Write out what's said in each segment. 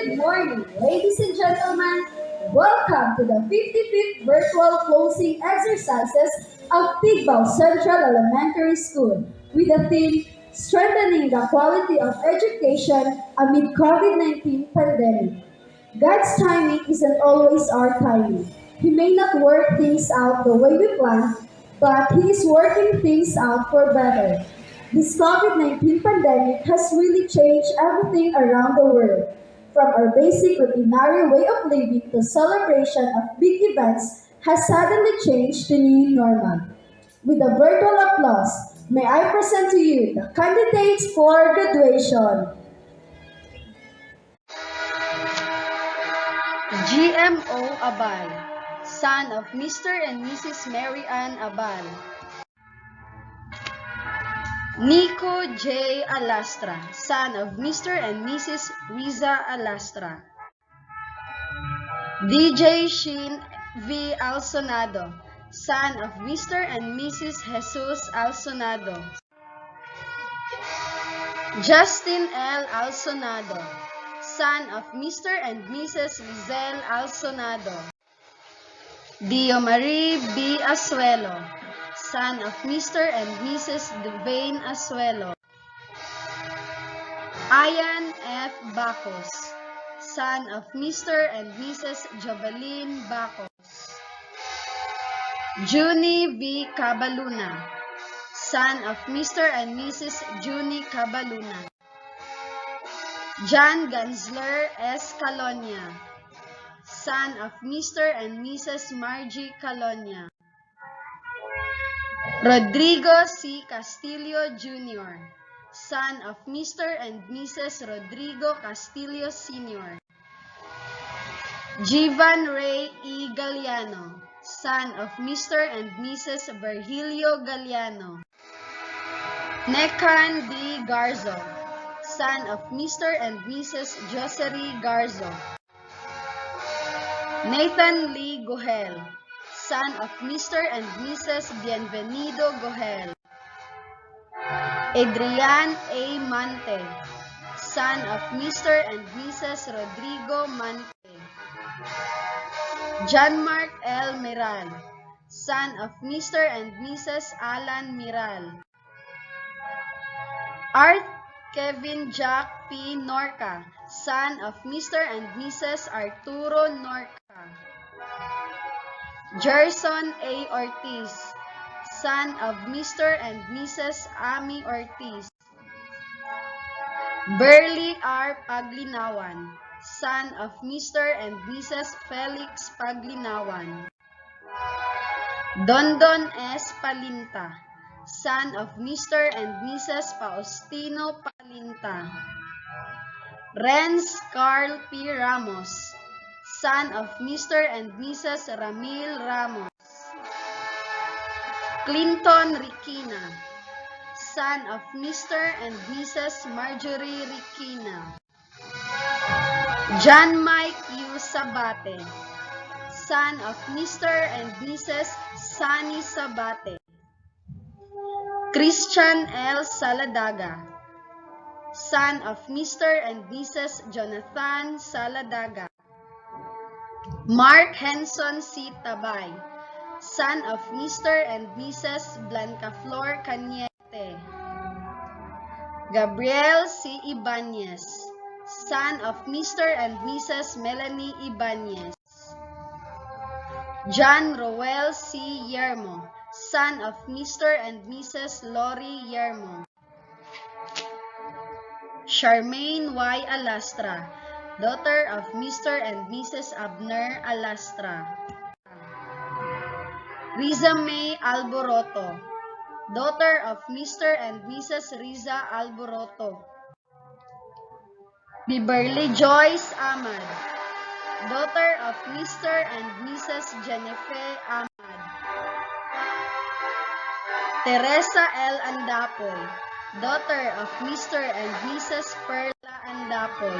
Good morning, ladies and gentlemen. Welcome to the 55th virtual closing exercises of Tigbao Central Elementary School with the theme Strengthening the Quality of Education Amid COVID-19 Pandemic. God's timing isn't always our timing. He may not work things out the way we plan, but He is working things out for better. This COVID-19 pandemic has really changed everything around the world, from our basic routinary way of living to celebration of big events has suddenly changed the new normal. With a virtual applause, may I present to you the candidates for graduation. GMO Abal, son of Mr. and Mrs. Mary Ann Abal. Nico J. Alastra, son of Mr. and Mrs. Riza Alastra. DJ Shin V. Alsonado, son of Mr. and Mrs. Jesus Alsonado. Justin L. Alsonado, son of Mr. and Mrs. Lizelle Alsonado. Dio Marie B. Asuelo, son of Mr. and Mrs. Devane Asuelo. Ian F. Bacos, son of Mr. and Mrs. Jovelyn Bacos. Junie V. Cabaluna, son of Mr. and Mrs. Junie Cabaluna. John Gansler S. Calonia, son of Mr. and Mrs. Margie Calonia. Rodrigo C. Castillo Jr., son of Mr. and Mrs. Rodrigo Castillo Sr. Jivan Ray E. Galliano, son of Mr. and Mrs. Virgilio Galliano. Necan D. Garzo, son of Mr. and Mrs. Josery Garzo. Nathan Lee Gohel, son of Mr. and Mrs. Bienvenido Gohel. Adrian A. Mante, son of Mr. and Mrs. Rodrigo Mante. John Mark L. Miral, son of Mr. and Mrs. Alan Miral. Art Kevin Jack P. Norca, son of Mr. and Mrs. Arturo Norca. Gerson A. Ortiz, son of Mr. and Mrs. Ami Ortiz. Burley R. Paglinawan, son of Mr. and Mrs. Felix Paglinawan. Dondon S. Palinta, son of Mr. and Mrs. Faustino Palinta. Renz Carl P. Ramos, son of Mr. and Mrs. Ramil Ramos. Clinton Riquina, son of Mr. and Mrs. Marjorie Riquina. John Mike U. Sabate, son of Mr. and Mrs. Sunny Sabate. Christian L. Saladaga, son of Mr. and Mrs. Jonathan Saladaga. Mark Henson C. Tabay, son of Mr. and Mrs. Blancaflor Cañete. Gabriel C. Ibanez, son of Mr. and Mrs. Melanie Ibanez. John Roel C. Yermo, son of Mr. and Mrs. Lori Yermo. Charmaine Y. Alastra, daughter of Mr. and Mrs. Abner Alastra. Riza May Alboroto, daughter of Mr. and Mrs. Riza Alboroto. Biberly Joyce Ahmad, daughter of Mr. and Mrs. Jennifer Ahmad. Teresa L. Andapoy, daughter of Mr. and Mrs. Perla Andapoy.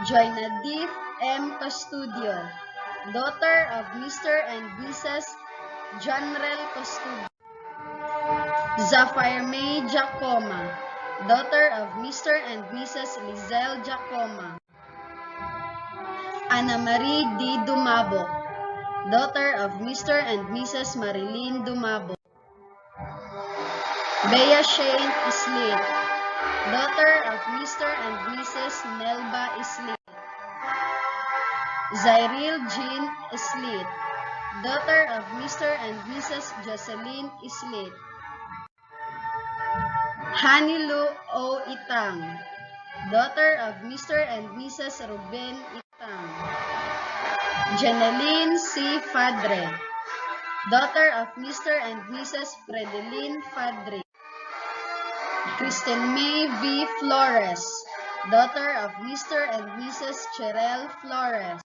Joy Nadif M. Custodio, daughter of Mr. and Mrs. Janrel Custodio. Zafire May Jacoma, daughter of Mr. and Mrs. Lizelle Jacoma. Ana Marie D. Dumabo, daughter of Mr. and Mrs. Marilyn Dumabo. Bea Shane Islit, daughter of Mr. and Mrs. Nelba Islit. Zyril Jean Islit, daughter of Mr. and Mrs. Jocelyn Islit. Hanilu O. Itang, daughter of Mr. and Mrs. Ruben Itang. Jeneline C. Fadre, daughter of Mr. and Mrs. Fredeline Fadre. Kristen May V. Flores, daughter of Mr. and Mrs. Cherel Flores.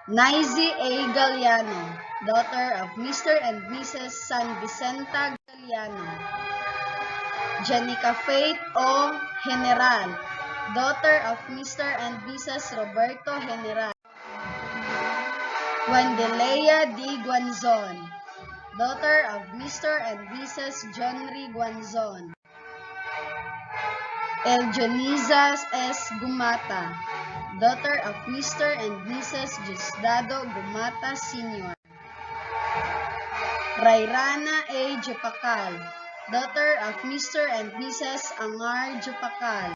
Naizi A. Galliano, daughter of Mr. and Mrs. San Vicenta Galliano. Janica Faith O. General, daughter of Mr. and Mrs. Roberto General. Wandelea D. Guanzon, daughter of Mr. and Mrs. John Ri Guanzon. Eljoniza S. Gumata, daughter of Mr. and Mrs. Diosdado Gumata Sr. Rairana A. Jupacal, daughter of Mr. and Mrs. Angar Jupacal.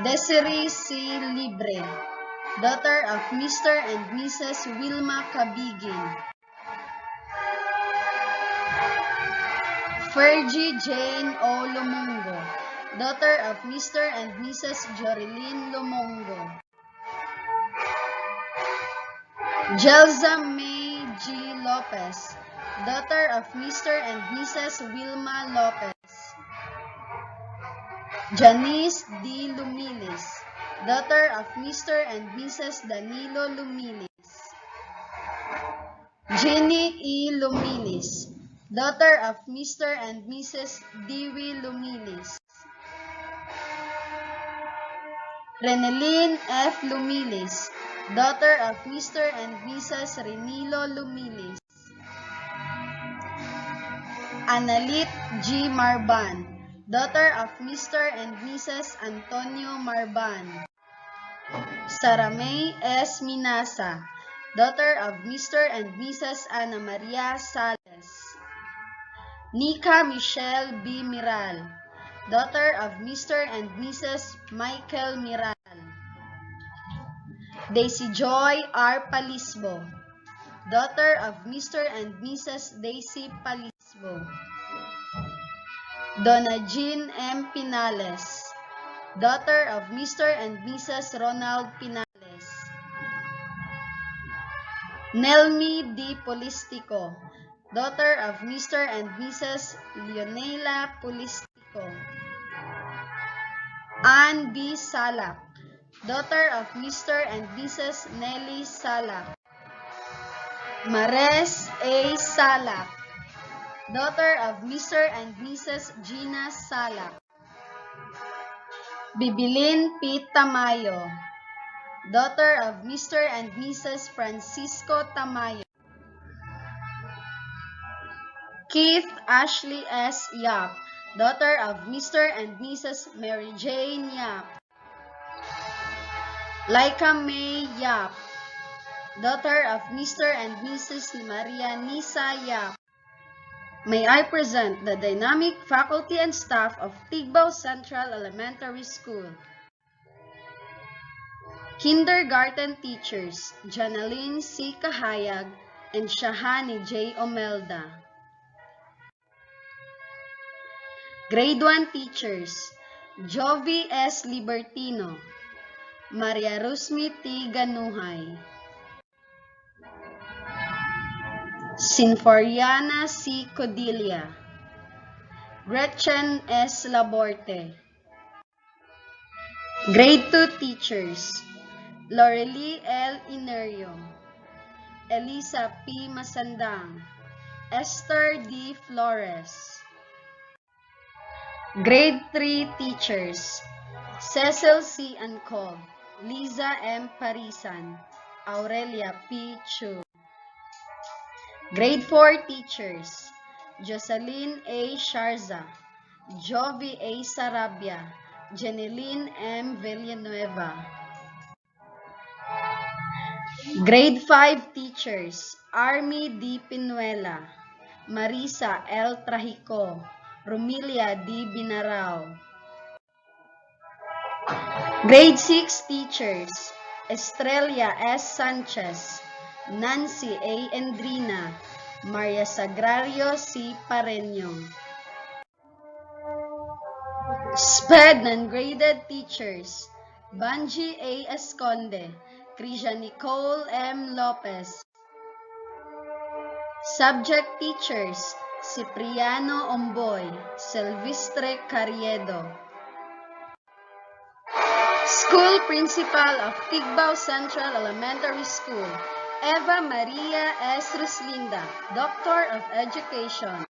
Desiree C. Libre, daughter of Mr. and Mrs. Wilma Cabigin. Fergie Jane O. Lumongo, daughter of Mr. and Mrs. Jorilyn Lumongo. Jelza May G. Lopez, daughter of Mr. and Mrs. Wilma Lopez. Janice D. Lumilis, daughter of Mr. and Mrs. Danilo Lumilis. Jenny E. Lumilis, daughter of Mr. and Mrs. Dewey Lumilis. Reneline F. Lumilis, daughter of Mr. and Mrs. Renilo Lumilis. Analit G. Marban, daughter of Mr. and Mrs. Antonio Marban. Saramay S. Minasa, daughter of Mr. and Mrs. Ana Maria Sales. Nika Michelle B. Miral, daughter of Mr. and Mrs. Michael Miral. Daisy Joy R. Palisbo, daughter of Mr. and Mrs. Daisy Palisbo. Donna Jean M. Pinales, daughter of Mr. and Mrs. Ronald Pinales. Nelmi D. Polistico, daughter of Mr. and Mrs. Leonela Polistico. Ann B. Salak, daughter of Mr. and Mrs. Nelly Salak. Mares A. Salak, daughter of Mr. and Mrs. Gina Salak. Bibilin P. Tamayo, daughter of Mr. and Mrs. Francisco Tamayo. Keith Ashley S. Yap, daughter of Mr. and Mrs. Mary Jane Yap. Laika May Yap, daughter of Mr. and Mrs. Maria Nisa Yap. May I present the dynamic faculty and staff of Tigbao Central Elementary School. Kindergarten teachers, Janaline C. Kahayag and Shahani J. Omelda. Grade 1 teachers, Jovi S. Libertino, Maria Rusmi T. Ganuhay. Sinforiana C. Codilia, Gretchen S. Laborte. Grade 2 teachers, Lorely L. Inerio, Elisa P. Masandang, Esther D. Flores. Grade 3 teachers, Cecil C. Ancov, Liza M. Parisan, Aurelia P. Chu. Grade 4 teachers, Jocelyn A. Sharza, Jovi A. Sarabia, Jeneline M. Villanueva. Grade 5 teachers, Army D. Pinuela, Marisa L. Trajico, Romilia D. Binarao. Grade 6 teachers, Estrella S. Sanchez, Nancy A. Endrina, Maria Sagrario C. Pareño. SPED non-graded teachers, Banji A. Esconde, Krisha Nicole M. Lopez. Subject teachers, Cipriano Omboy, Silvestre Carriedo. School Principal of Tigbao Central Elementary School, Eva Maria S. Ruslinda, Doctor of Education.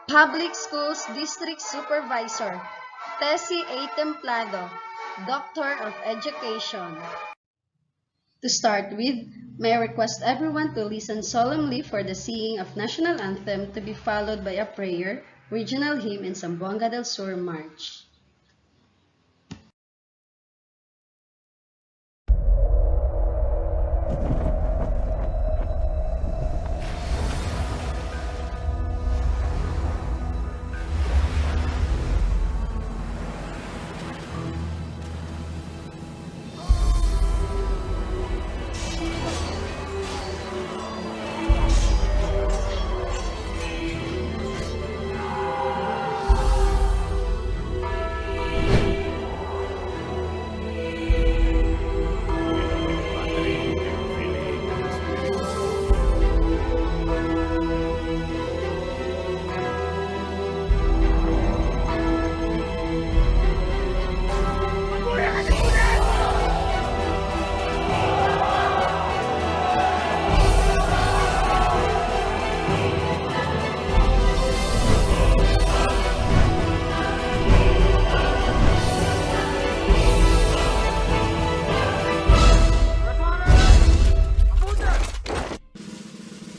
Public Schools District Supervisor, Tessie A. Templado, Doctor of Education. To start with, may I request everyone to listen solemnly for the singing of National Anthem to be followed by a prayer, regional hymn, and Zamboanga del Sur March.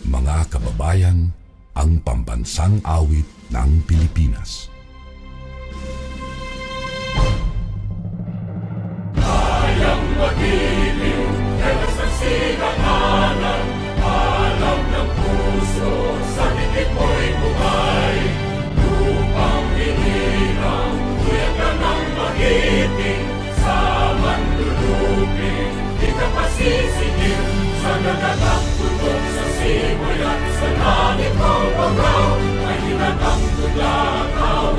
Mga kababayan, ang pambansang awit ng Pilipinas. Kayang magiliw, kailas ang sinakanan, alam ng puso, sa dikit mo'y buhay. Lupang hinirang, kuya ka ng magiting, sa manluluping, di ka pasisigil, sa nagagang tutok sa simoy at sa langit mong pagaw, ay hinatang tulakaw,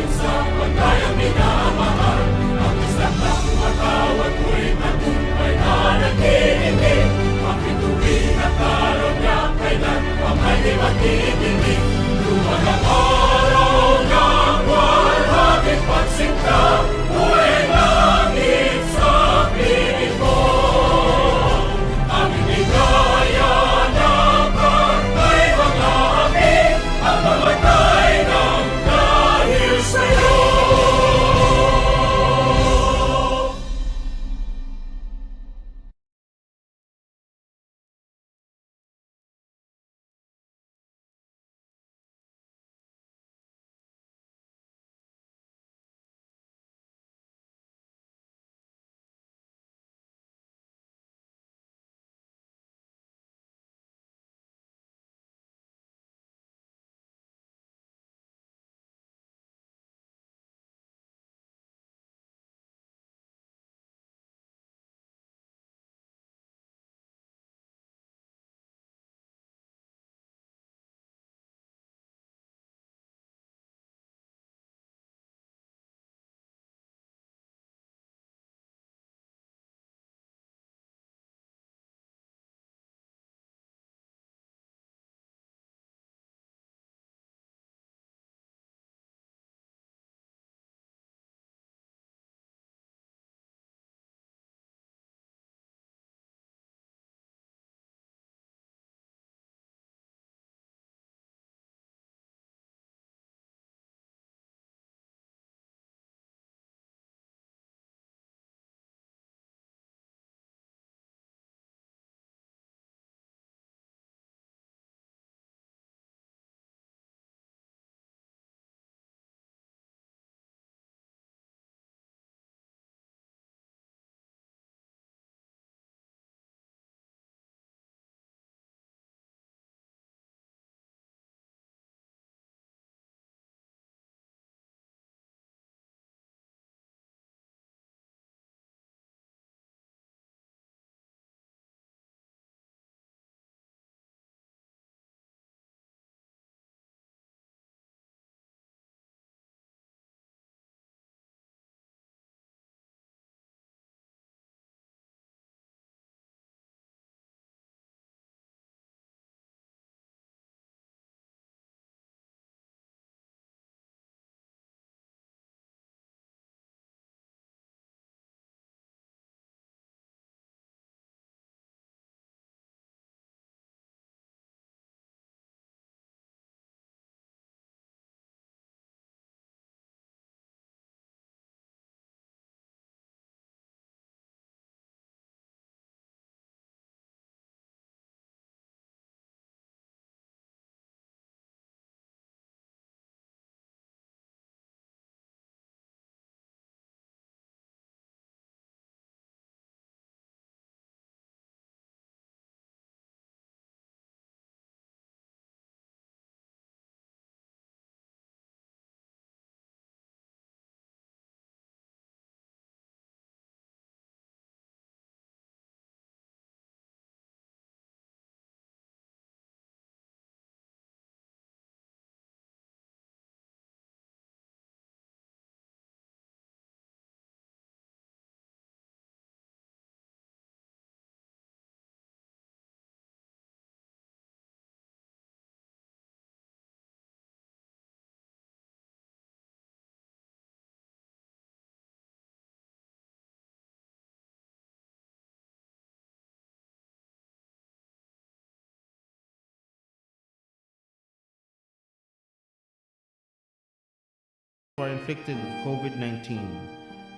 who are inflicted with COVID-19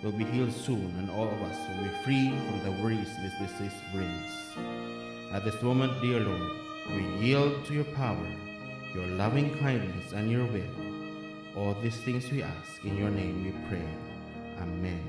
will be healed soon, and all of us will be free from the worries this disease brings. At this moment, dear Lord, we yield to your power, your loving kindness, and your will. All these things we ask in your name we pray. Amen.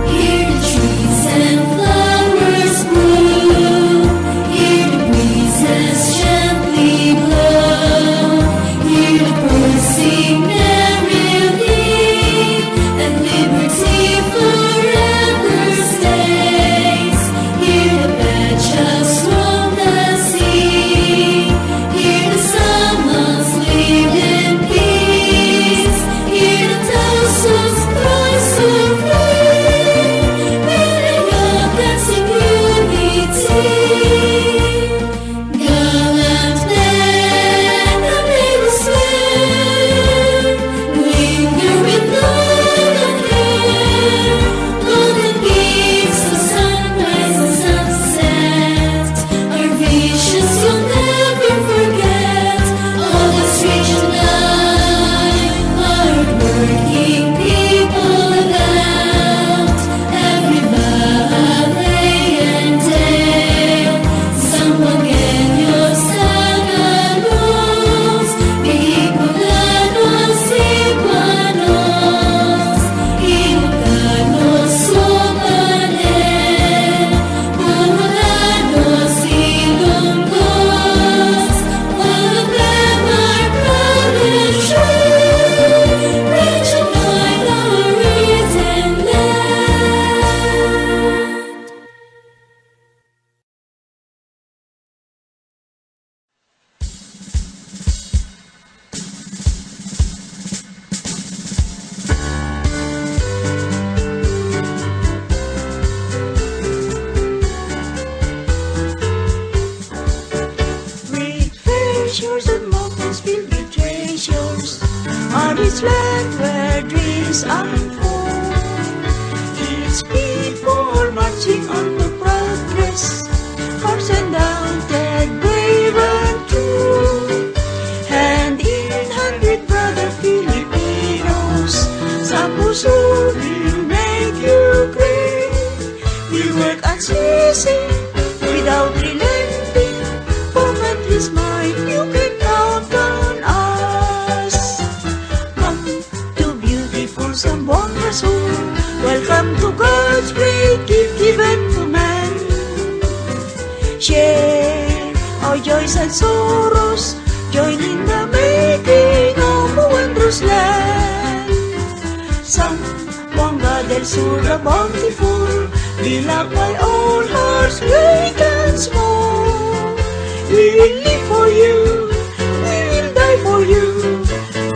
Hear the trees and flowers bloom. Hear the breezes gently blow. Hear the birds sing merrily, and liberty forever stays. Hear the bedchamps roam the sea. Hear the summers live in peace. Hear the thousands cry so free, building up dancing unity. Gallant men, the maiden swim, linger with golden hair. Golden peaks of sunrise and sunset, our visions you'll never forget. All the streets and night, hard-working people about every valley and dale. Zamboangueños, Tagalos, Bicolanos, Cebuanos, Ilocanos, Sopanel, Bulanos, Ilonggos, all of them are proud and true, rich and minorities and land. With fair shores and mountains filled with treasures, on this land where dreams unfold, its people marching on to progress, horse and mounted, brave and true. Hand in hand with brother Filipinos, sa puso will make you great. We work unceasing without relenting. For country's might, you can count on us. Come to beautiful Zamboanga Sur. Welcome to God's great gift given to man. Share our joys and sorrows. Join in the making of a wondrous land. Zamboanga del Sur, the bountiful, beloved by all hearts, great and small. We will live for you, we will die for you.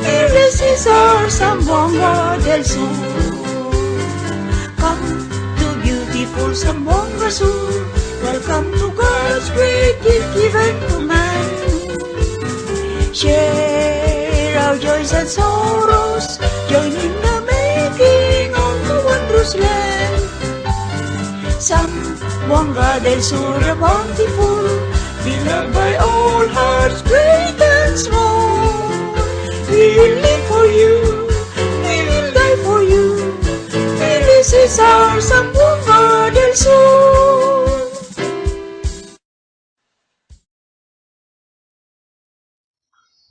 Fearless is our Zamboanga del Sur. Come to beautiful Zamboanga Sur. Welcome to God's great gift given to man. Share our joys and sorrows. Join in the making of a wondrous land. Zamboanga del Sur, the bountiful, beloved by all hearts, great and small. We will live for you, we will die for you. This is our Zamboanga del Sur.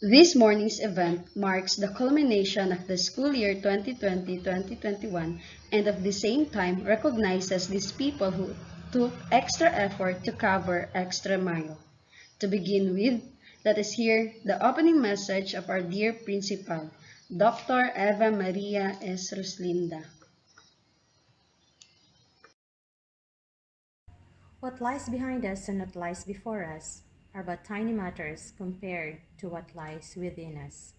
This morning's event marks the culmination of the school year 2020-2021 and at the same time recognizes these people who took extra effort to cover extra mile. To begin with, let us hear the opening message of our dear principal, Dr. Eva Maria S. Ruslinda. What lies behind us and what lies before us are but tiny matters compared to what lies within us.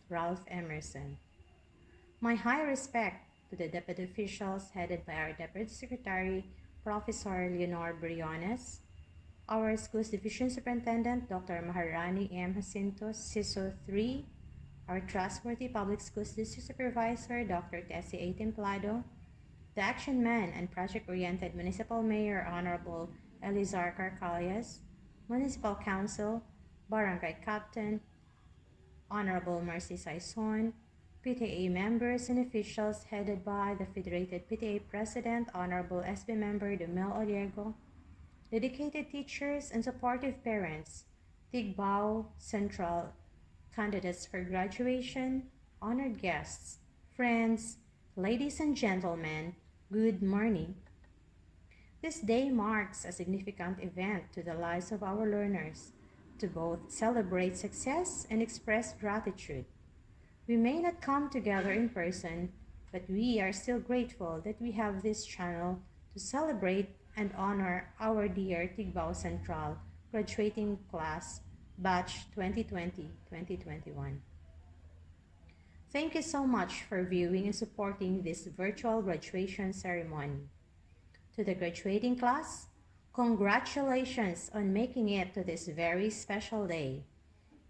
Ralph Emerson. My high respect to the deputy officials headed by our Deputy Secretary, Professor Leonor Briones, our school's Division Superintendent, Dr. Maharani M. Jacinto, CISO 3, our trustworthy Public Schools District Supervisor, Dr. Tessie A. Templado, the Action Man and Project-Oriented Municipal Mayor, Honorable Elizar Carcalias, Municipal Council, Barangay Captain, Honorable Mercy Saison, PTA members and officials headed by the Federated PTA President, Honorable SB Member Dumel Oliego, dedicated teachers and supportive parents, Tigbao Central candidates for graduation, honored guests, friends, ladies and gentlemen, good morning. This day marks a significant event to the lives of our learners, to both celebrate success and express gratitude. We may not come together in person, but we are still grateful that we have this channel to celebrate and honor our dear Tigbao Central graduating class batch 2020-2021. Thank you so much for viewing and supporting this virtual graduation ceremony. To the graduating class, congratulations on making it to this very special day.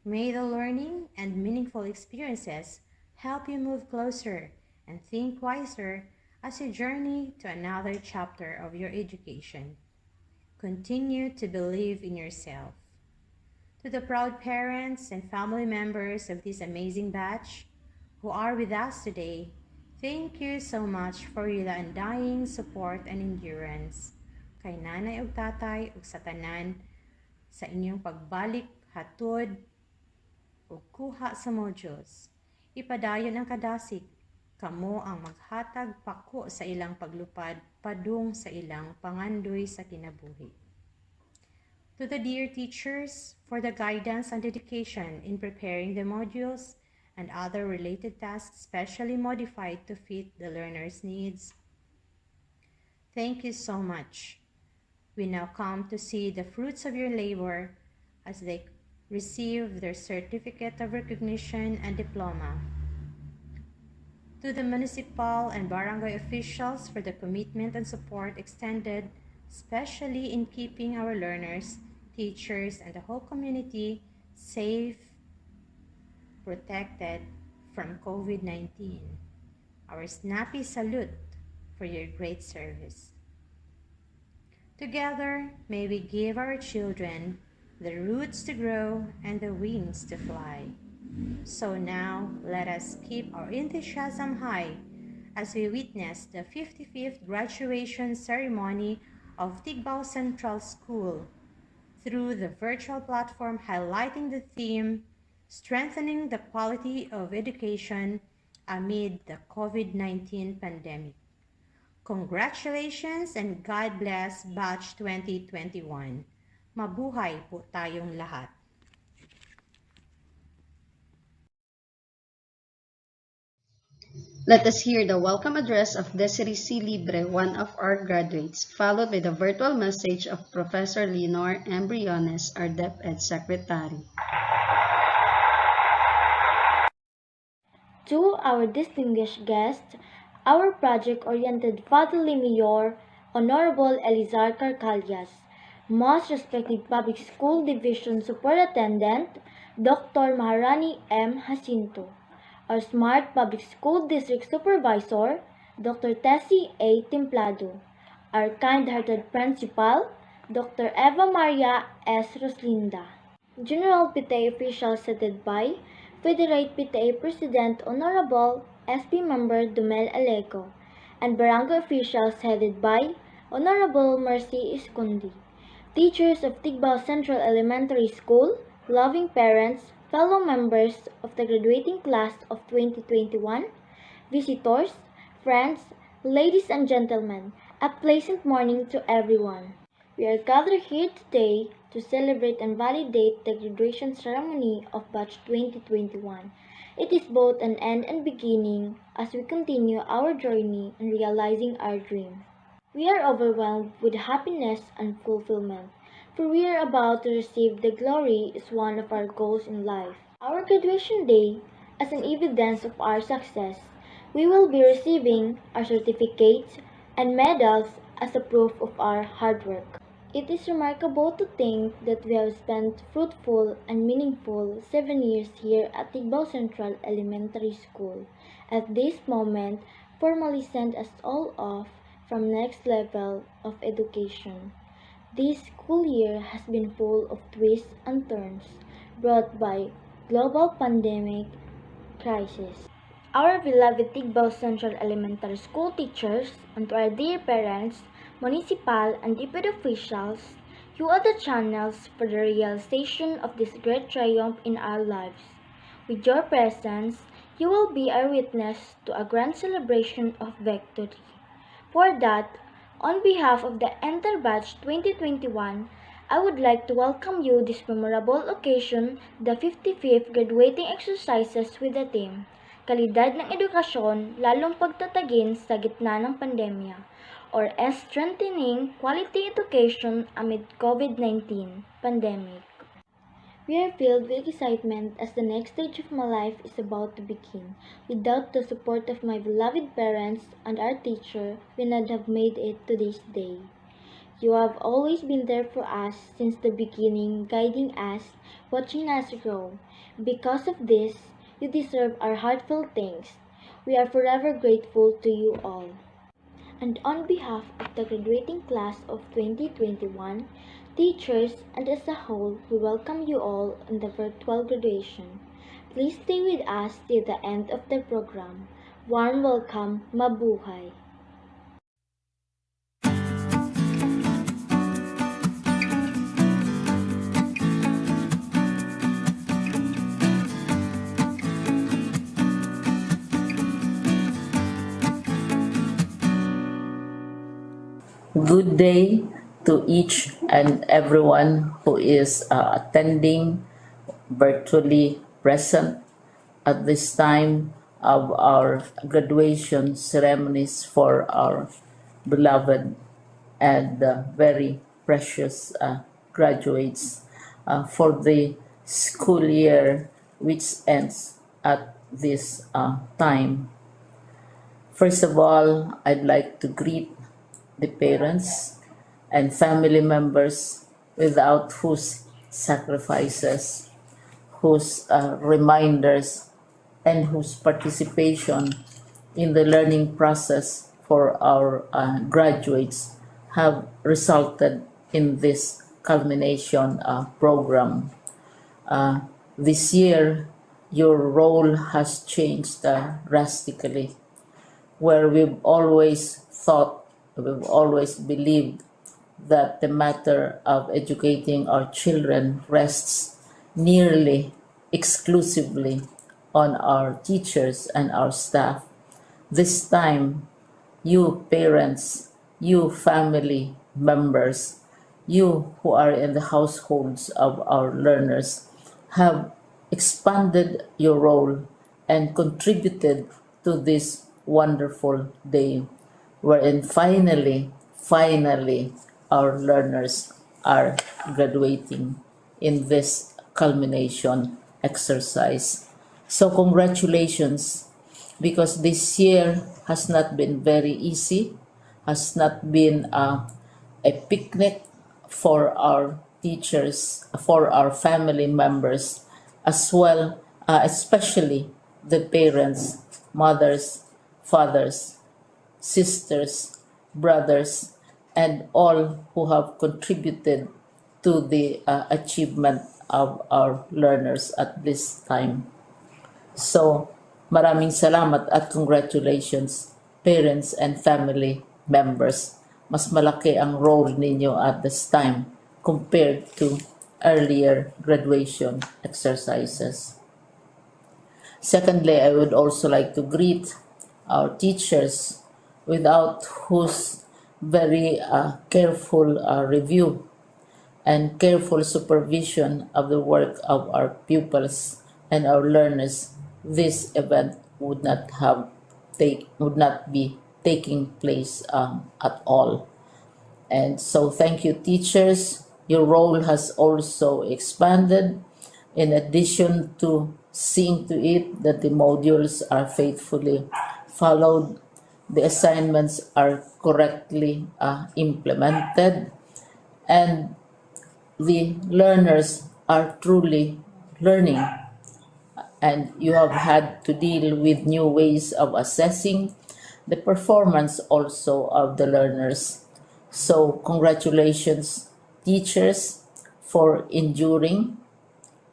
May the learning and meaningful experiences help you move closer and think wiser as you journey to another chapter of your education. Continue to believe in yourself. To the proud parents and family members of this amazing batch who are with us today, thank you so much for your undying support and endurance. Kay nanay ug tatay ug sa tanan sa inyong pagbalik hatod ug kuha sa modules. Ipadayon ang kadasik, kamo ang maghatag pako sa ilang paglupad padung sa ilang pangandoy sa kinabuhi. To the dear teachers for the guidance and dedication in preparing the modules and other related tasks specially modified to fit the learner's needs. Thank you so much. We now come to see the fruits of your labor as they receive their certificate of recognition and diploma. To the municipal and barangay officials for the commitment and support extended, especially in keeping our learners, teachers, and the whole community safe, protected from COVID-19. Our snappy salute for your great service. Together, may we give our children the roots to grow and the wings to fly. So now, let us keep our enthusiasm high as we witness the 55th graduation ceremony of Tigbao Central School through the virtual platform highlighting the theme, Strengthening the Quality of Education Amid the COVID-19 Pandemic. Congratulations and God bless Batch 2021. Mabuhay po tayong lahat. Let us hear the welcome address of Desiree C. Libre, one of our graduates, followed by the virtual message of Professor Leonor M. Briones, our DepEd Secretary. To our distinguished guests, our project-oriented fatherly mayor, Honorable Elizar Carcalias, most respected Public School Division Superintendent, Dr. Maharani M. Jacinto, our smart Public School District Supervisor, Dr. Tessie A. Templado, our kind-hearted Principal, Dr. Eva Maria S. Roslinda, General PTA officials headed by Federate PTA President Honorable SP Member Dumel Aleco, and Barangay officials headed by Honorable Mercy Iskundi, teachers of Tigbao Central Elementary School, loving parents, fellow members of the graduating class of 2021, visitors, friends, ladies and gentlemen, a pleasant morning to everyone. We are gathered here today to celebrate and validate the graduation ceremony of Batch 2021. It is both an end and beginning as we continue our journey in realizing our dream. We are overwhelmed with happiness and fulfillment, for we are about to receive the glory is one of our goals in life. Our graduation day, as an evidence of our success, we will be receiving our certificates and medals as a proof of our hard work. It is remarkable to think that we have spent fruitful and meaningful 7 years here at Tigbao Central Elementary School. At this moment, formally send us all off from next level of education. This school year has been full of twists and turns brought by global pandemic crisis. Our beloved Tigbao Central Elementary School teachers and to our dear parents, municipal and deputy officials, you are the channels for the realization of this great triumph in our lives. With your presence, you will be our witness to a grand celebration of victory. For that, on behalf of the entire batch 2021, I would like to welcome you this memorable occasion, the 55th graduating exercises with the theme, Kalidad ng Edukasyon, lalong pagtatagin sa gitna ng pandemya, or strengthening quality education amid COVID-19 pandemic. We are filled with excitement as the next stage of my life is about to begin. Without the support of my beloved parents and our teacher, we would not have made it to this day. You have always been there for us since the beginning, guiding us, watching us grow. Because of this, you deserve our heartfelt thanks. We are forever grateful to you all. And on behalf of the graduating class of 2021, teachers, and as a whole, we welcome you all on the virtual graduation. Please stay with us till the end of the program. Warm welcome, mabuhay! Good day to each and everyone who is attending virtually present at this time of our graduation ceremonies for our beloved and very precious graduates for the school year which ends at this time. First of all, I'd like to greet the parents and family members without whose sacrifices, whose reminders, and whose participation in the learning process for our graduates have resulted in this culmination program. This year, your role has changed drastically, where we've always believed that the matter of educating our children rests nearly exclusively on our teachers and our staff. This time, you parents, you family members, you who are in the households of our learners have expanded your role and contributed to this wonderful day wherein finally, our learners are graduating in this culmination exercise. So congratulations, because this year has not been very easy, has not been a picnic for our teachers, for our family members, as well, especially the parents, mothers, fathers, sisters, brothers, and all who have contributed to the achievement of our learners at this time. So, maraming salamat at congratulations, parents and family members. Mas malaki ang role ninyo at this time compared to earlier graduation exercises. Secondly, I would also like to greet our teachers, without whose very careful review and careful supervision of the work of our pupils and our learners, this event would not be taking place at all. And so thank you, teachers. Your role has also expanded, in addition to seeing to it that the modules are faithfully followed, the assignments are correctly implemented, and the learners are truly learning, and you have had to deal with new ways of assessing the performance also of the learners. So, congratulations, teachers, for enduring,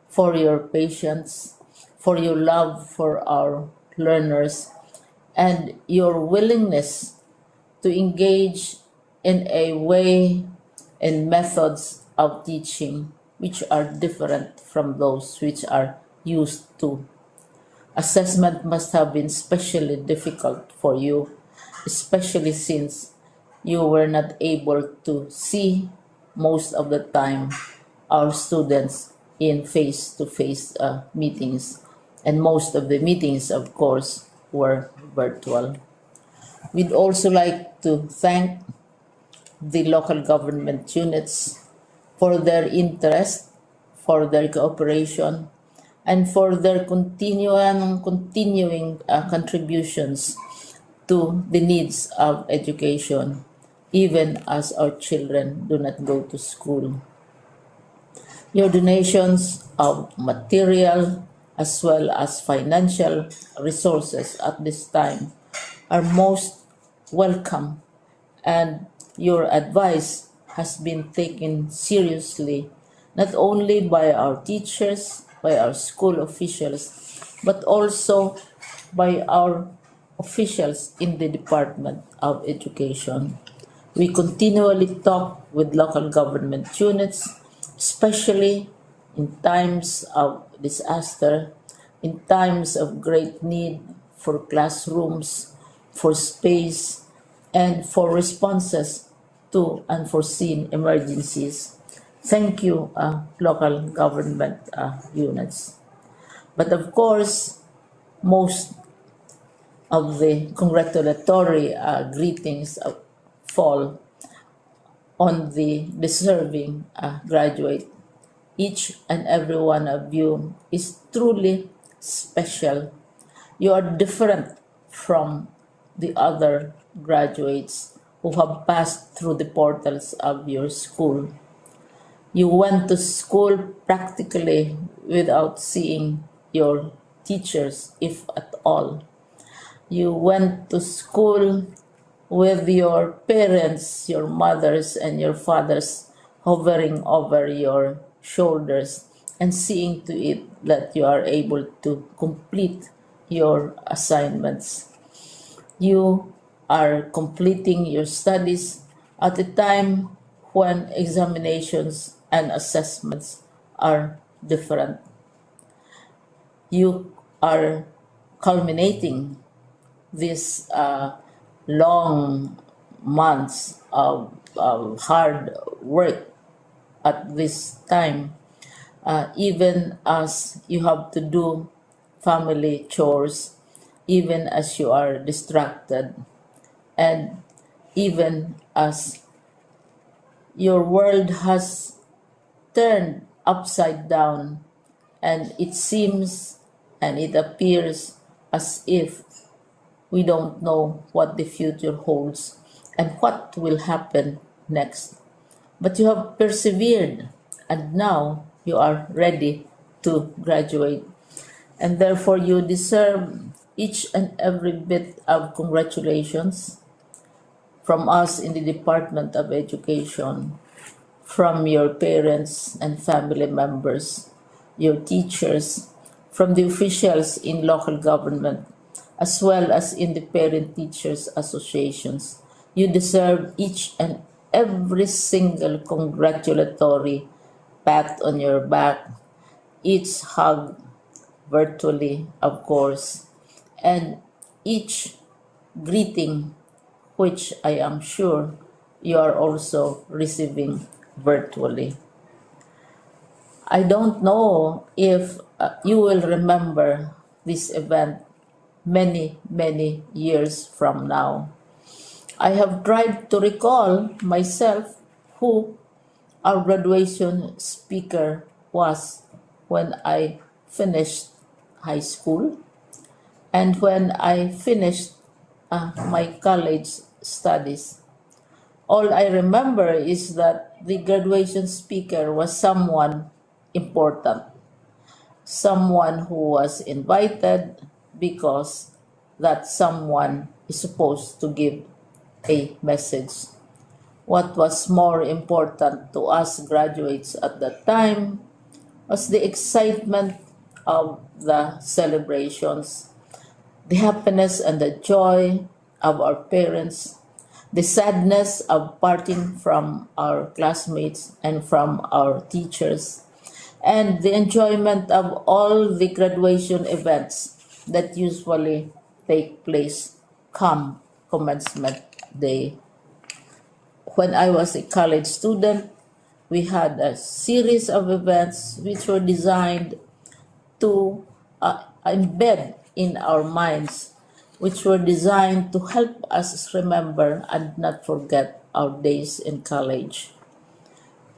for your patience, for your love for our learners, and your willingness to engage in a way and methods of teaching which are different from those which are used to. Assessment must have been especially difficult for you, especially since you were not able to see most of the time our students in face to face meetings, and most of the meetings, of course, were virtual. We'd also like to thank the local government units for their interest, for their cooperation, and for their continuing contributions to the needs of education, even as our children do not go to school. Your donations of material as well as financial resources at this time are most welcome, and your advice has been taken seriously not only by our teachers, by our school officials, but also by our officials in the Department of Education. We continually talk with local government units, especially in times of disaster, in times of great need for classrooms, for space, and for responses to unforeseen emergencies. Thank you, local government units. But of course, most of the congratulatory greetings fall on the deserving graduate. Each and every one of you is truly special. You are different from the other graduates who have passed through the portals of your school. You went to school practically without seeing your teachers, if at all. You went to school with your parents, your mothers, and your fathers hovering over your shoulders and seeing to it that you are able to complete your assignments. You are completing your studies at a time when examinations and assessments are different. You are culminating these long months of hard work at this time, even as you have to do family chores, even as you are distracted, and even as your world has turned upside down, and it seems and it appears as if we don't know what the future holds and what will happen next. But you have persevered, and now you are ready to graduate. And therefore, you deserve each and every bit of congratulations from us in the Department of Education, from your parents and family members, your teachers, from the officials in local government, as well as in the parent teachers associations. You deserve each and every single congratulatory pat on your back, each hug virtually, of course, and each greeting, which I am sure you are also receiving virtually. I don't know if you will remember this event many years from now. I have tried to recall myself who our graduation speaker was when I finished high school and when I finished my college studies. All I remember is that the graduation speaker was someone important, someone who was invited because that someone is supposed to give a message. What was more important to us graduates at that time was the excitement of the celebrations, the happiness and the joy of our parents, the sadness of parting from our classmates and from our teachers, and the enjoyment of all the graduation events that usually take place come commencement day. When I was a college student, we had a series of events which were designed to embed in our minds, which were designed to help us remember and not forget our days in college.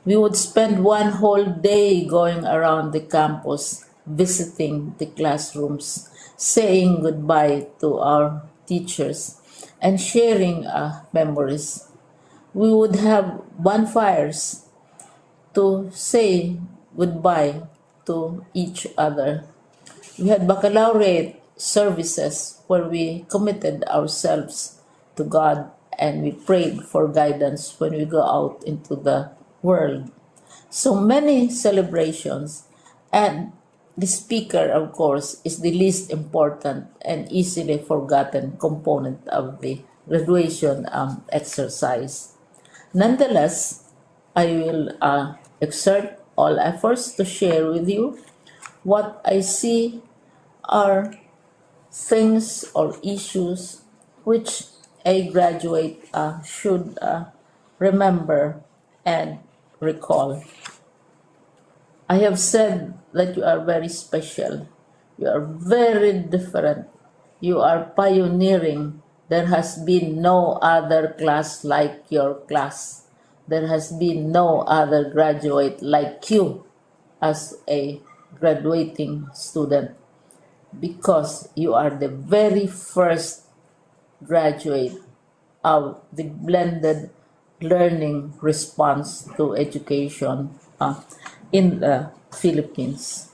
We would spend one whole day going around the campus, visiting the classrooms, saying goodbye to our teachers, and sharing memories. We would have bonfires to say goodbye to each other. We had baccalaureate services where we committed ourselves to God and we prayed for guidance when we go out into the world. So many celebrations, and the speaker, of course, is the least important and easily forgotten component of the graduation exercise. Nonetheless, I will exert all efforts to share with you what I see are things or issues which a graduate should remember and recall. I have said that you are very special. You are very different. You are pioneering. There has been no other class like your class. There has been no other graduate like you as a graduating student because you are the very first graduate of the blended learning response to education in the Philippines.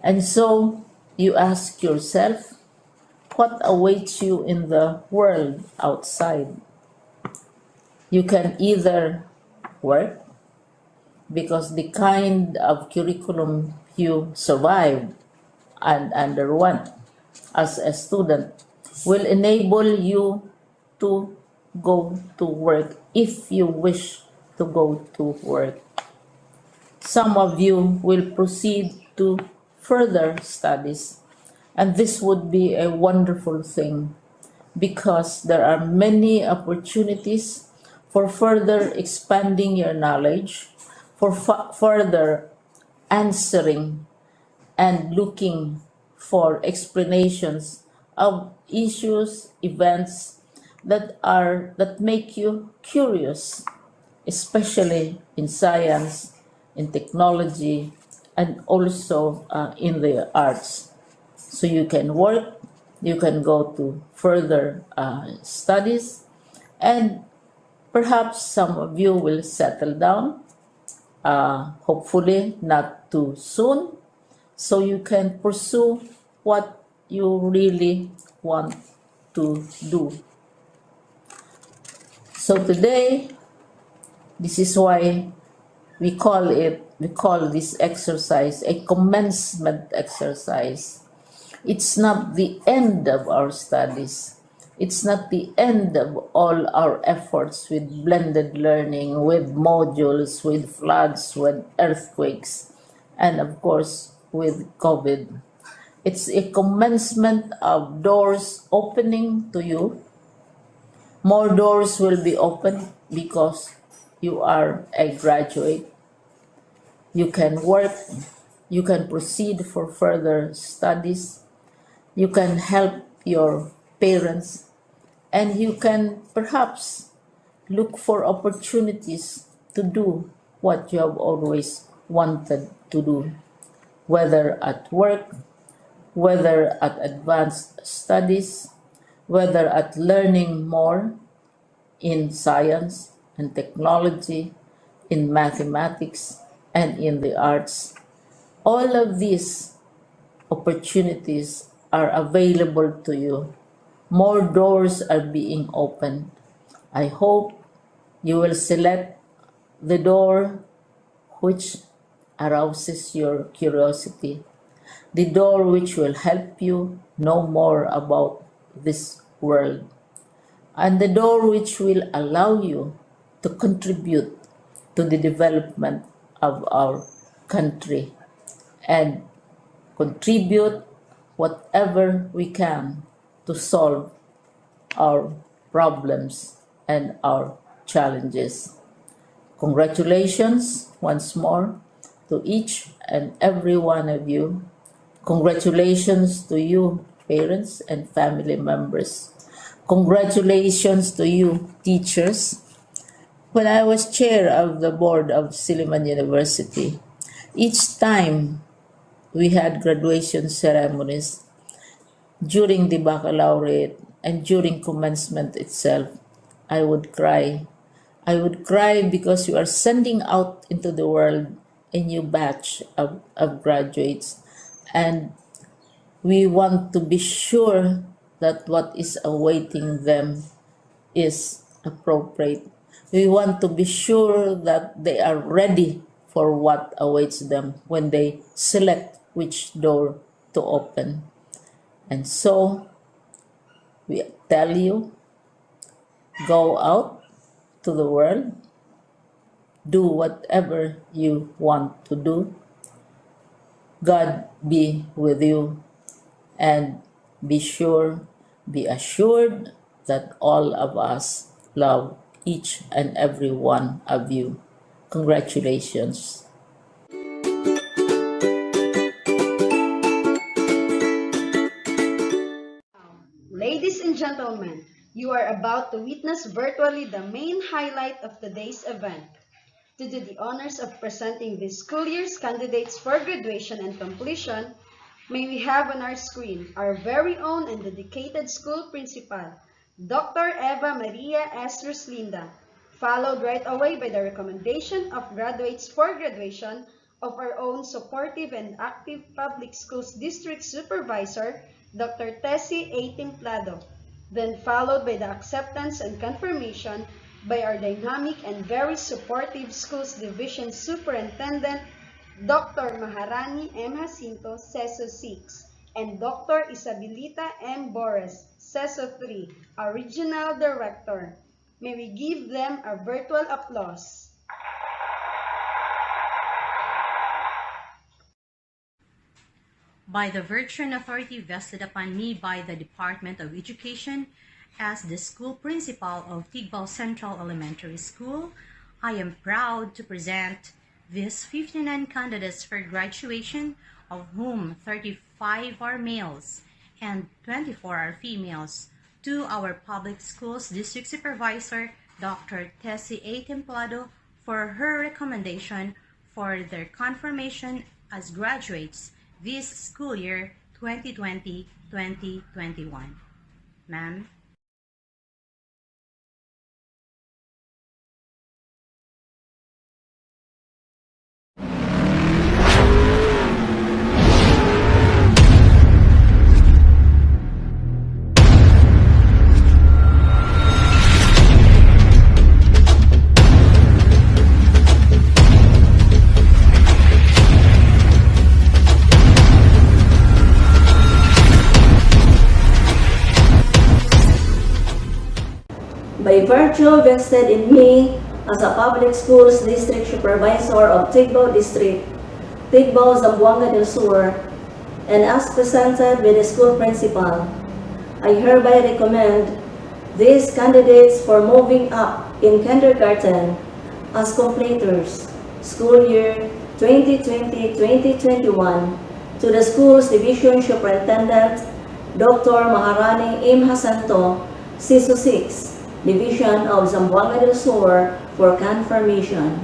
And so you ask yourself, what awaits you in the world outside? You can either work because the kind of curriculum you survived and underwent as a student will enable you to go to work if you wish to go to work. Some of you will proceed to further studies, and this would be a wonderful thing because there are many opportunities for further expanding your knowledge, for further answering and looking for explanations of issues, events that make you curious, especially in science, in technology, and also in the arts. So you can work, you can go to further studies, and perhaps some of you will settle down, hopefully not too soon, so you can pursue what you really want to do. So today, this is why we call this exercise a commencement exercise. It's not the end of our studies. It's not the end of all our efforts with blended learning, with modules, with floods, with earthquakes, and of course with COVID. It's a commencement of doors opening to you. More doors will be open because you are a graduate. You can work, you can proceed for further studies, you can help your parents, and you can perhaps look for opportunities to do what you have always wanted to do, whether at work, whether at advanced studies, whether at learning more in science and technology, in mathematics, and in the arts. All of these opportunities are available to you. More doors are being opened. I hope you will select the door which arouses your curiosity, the door which will help you know more about this world, and the door which will allow you to contribute to the development of our country and contribute whatever we can to solve our problems and our challenges. Congratulations once more to each and every one of you. Congratulations to you, parents and family members. Congratulations to you, teachers. When I was chair of the board of Silliman University, each time we had graduation ceremonies during the baccalaureate and during commencement itself, I would cry. I would cry because you are sending out into the world a new batch of graduates, and we want to be sure that what is awaiting them is appropriate. We want to be sure that they are ready for what awaits them when they select which door to open. And so we tell you, go out to the world, do whatever you want to do. God be with you, and be assured that all of us love each and every one of you. Congratulations. Ladies and gentlemen, you are about to witness virtually the main highlight of today's event. To do the honors of presenting this school year's candidates for graduation and completion, may we have on our screen our very own and dedicated school principal, Dr. Eva Maria S. Ruslinda, followed right away by the recommendation of graduates for graduation of our own supportive and active public schools district supervisor, Dr. Tessie A. Templado, then followed by the acceptance and confirmation by our dynamic and very supportive schools division superintendent, Dr. Maharani M. Jacinto, CESO 6, and Dr. Isabelita M. Boris, CESO 3, our regional director. May we give them a virtual applause. By the virtue and authority vested upon me by the Department of Education as the school principal of Tigbao Central Elementary School, I am proud to present these 59 candidates for graduation, of whom 35 are males and 24 are females, to our public schools district supervisor, Dr. Tessie A. Templado, for her recommendation for their confirmation as graduates this school year 2020-2021. Ma'am. By virtue vested in me as a public schools district supervisor of Tigbao District, Tigbao, Zamboanga del Sur, and as presented by the school principal, I hereby recommend these candidates for moving up in kindergarten as completers school year 2020-2021 to the school's division superintendent, Dr. Maharani M. Jacinto, CISO 6, Division of Zamboanga del Sur, for confirmation,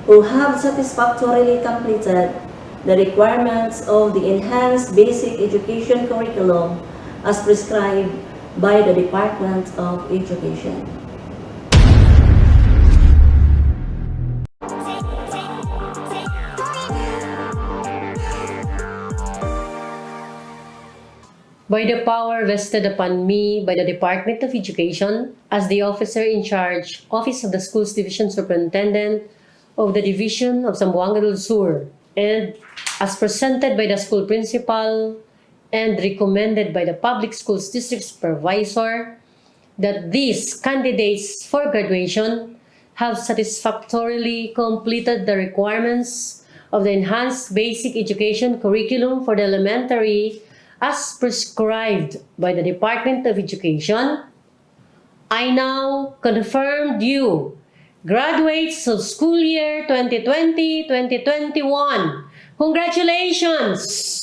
who have satisfactorily completed the requirements of the enhanced basic education curriculum as prescribed by the Department of Education. by the power vested upon me by the Department of Education as the officer in charge, Office of the Schools Division Superintendent of the Division of Zamboanga del Sur, and as presented by the school principal and recommended by the Public Schools District Supervisor, that these candidates for graduation have satisfactorily completed the requirements of the Enhanced Basic Education Curriculum for the Elementary as prescribed by the Department of Education. I now confirm you graduates of school year 2020-2021. Congratulations!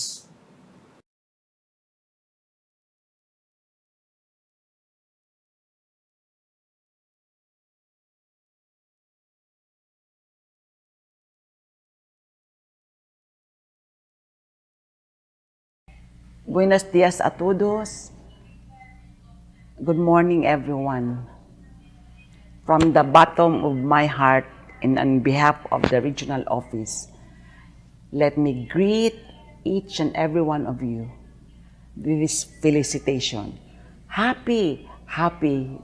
Buenos dias a todos. Good morning, everyone. From the bottom of my heart and on behalf of the regional office, let me greet each and every one of you with this felicitation. Happy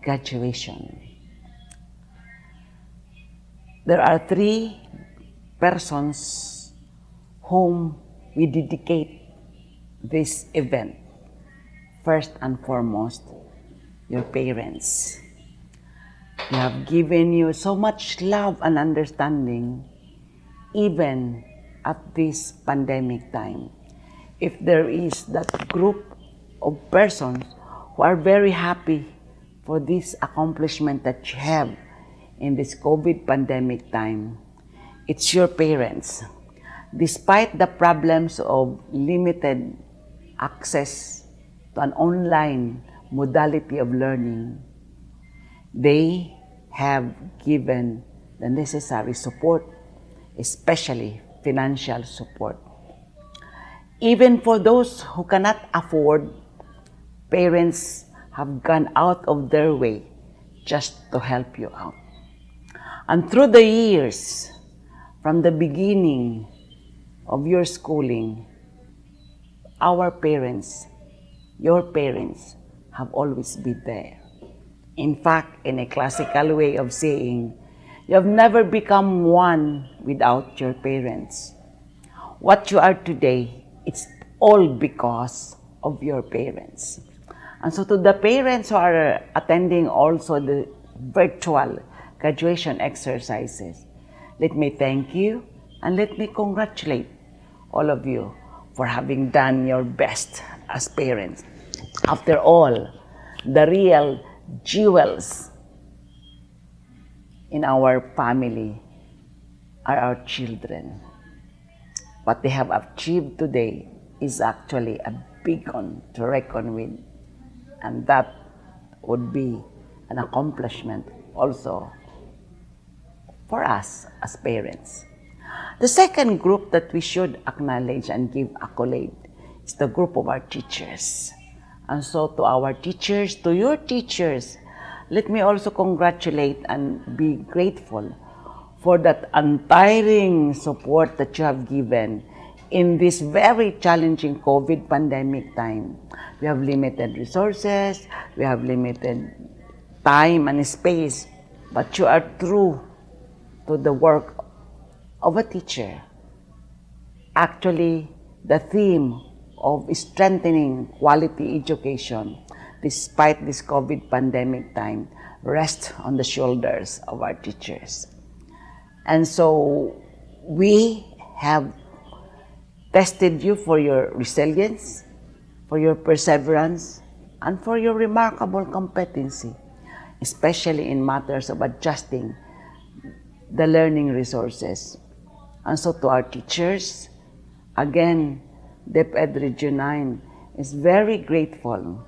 graduation. There are 3 persons whom we dedicate this event. First and foremost, your parents. They have given you so much love and understanding even at this pandemic time. If there is that group of persons who are very happy for this accomplishment that you have in this COVID pandemic time, it's your parents. Despite the problems of limited access to an online modality of learning, they have given the necessary support, especially financial support. Even for those who cannot afford, parents have gone out of their way just to help you out. And through the years, from the beginning of your schooling, our parents, your parents, have always been there. In fact, in a classical way of saying, you have never become one without your parents. What you are today, it's all because of your parents. And so to the parents who are attending also the virtual graduation exercises, let me thank you and let me congratulate all of you for having done your best as parents. After all, the real jewels in our family are our children. What they have achieved today is actually a big one to reckon with, and that would be an accomplishment also for us as parents. The second group that we should acknowledge and give accolade is the group of our teachers. And so to our teachers, to your teachers, let me also congratulate and be grateful for that untiring support that you have given in this very challenging COVID pandemic time. We have limited resources, we have limited time and space, but you are true to the work of a teacher. Actually, the theme of strengthening quality education despite this COVID pandemic time rests on the shoulders of our teachers. And so we have tested you for your resilience, for your perseverance, and for your remarkable competency, especially in matters of adjusting the learning resources. And so to our teachers, again, DepEd Region 9 is very grateful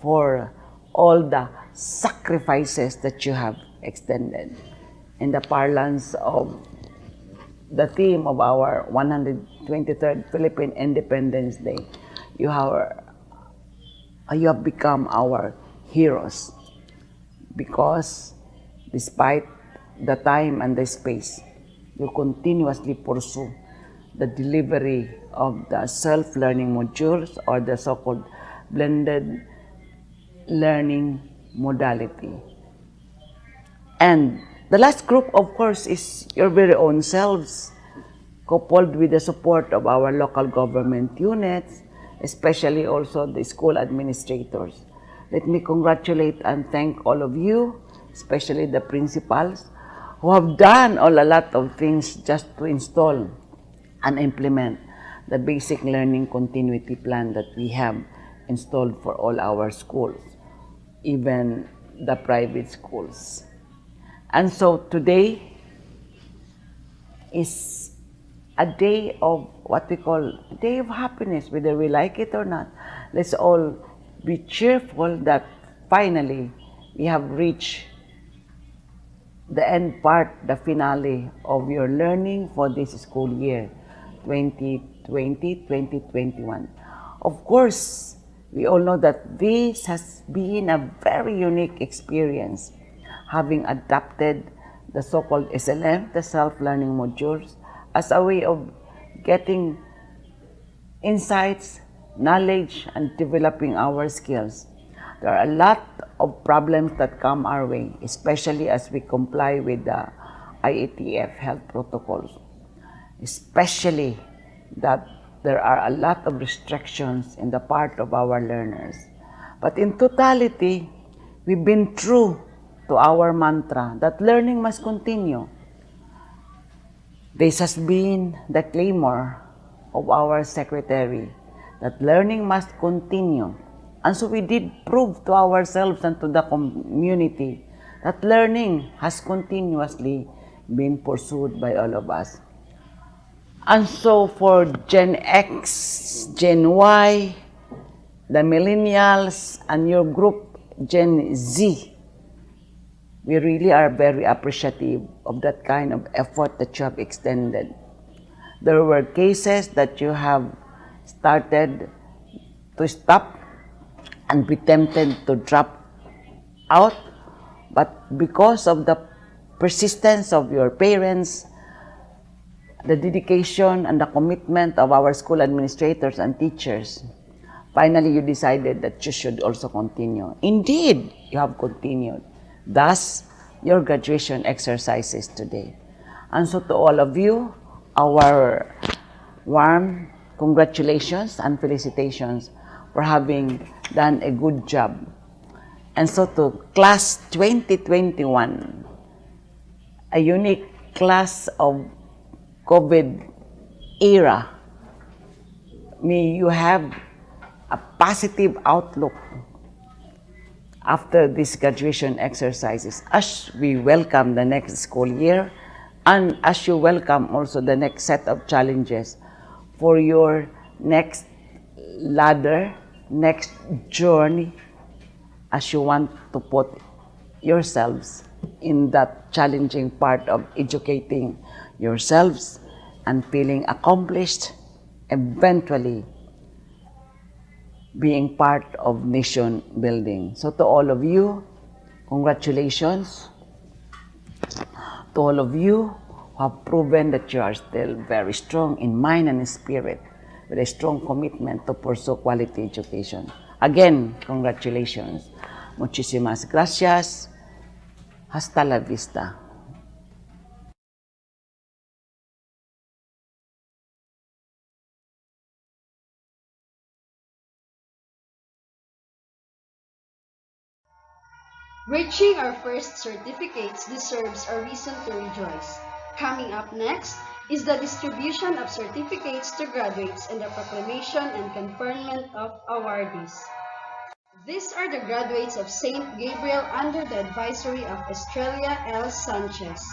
for all the sacrifices that you have extended. In the parlance of the theme of our 123rd Philippine Independence Day, you have become our heroes because despite the time and the space, you continuously pursue the delivery of the self-learning modules or the so-called blended learning modality. And the last group, of course, is your very own selves, coupled with the support of our local government units, especially also the school administrators. Let me congratulate and thank all of you, especially the principals, who have done a lot of things just to install and implement the basic learning continuity plan that we have installed for all our schools, even the private schools. And so today is a day of what we call a day of happiness, whether we like it or not. Let's all be cheerful that finally we have reached the end part, the finale of your learning for this school year, 2020-2021. Of course, we all know that this has been a very unique experience, having adapted the so-called SLM, the self-learning modules, as a way of getting insights, knowledge, and developing our skills. There are a lot of problems that come our way, especially as we comply with the IATF health protocols, especially that there are a lot of restrictions in the part of our learners. But in totality, we've been true to our mantra that learning must continue. This has been the clamor of our secretary, that learning must continue. And so we did prove to ourselves and to the community that learning has continuously been pursued by all of us. And so for Gen X, Gen Y, the millennials, and your group, Gen Z, we really are very appreciative of that kind of effort that you have extended. There were cases that you have started to stop and be tempted to drop out, but because of the persistence of your parents, the dedication and the commitment of our school administrators and teachers, finally you decided that you should also continue. Indeed, you have continued. Thus, your graduation exercises today. And so to all of you, our warm congratulations and felicitations for having done a good job. And so to class 2021, a unique class of COVID era, may you have a positive outlook after these graduation exercises as we welcome the next school year and as you welcome also the next set of challenges for your next ladder, next journey, as you want to put yourselves in that challenging part of educating yourselves and feeling accomplished, eventually being part of nation building. So to all of you, congratulations. To all of you who have proven that you are still very strong in mind and in spirit, with a strong commitment to pursue quality education. Again, congratulations. Muchísimas gracias. Hasta la vista. Reaching our first certificates deserves a reason to rejoice. Coming up next is the distribution of certificates to graduates and the proclamation and conferment of awardees. These are the graduates of St. Gabriel under the advisory of Estrella L. Sanchez.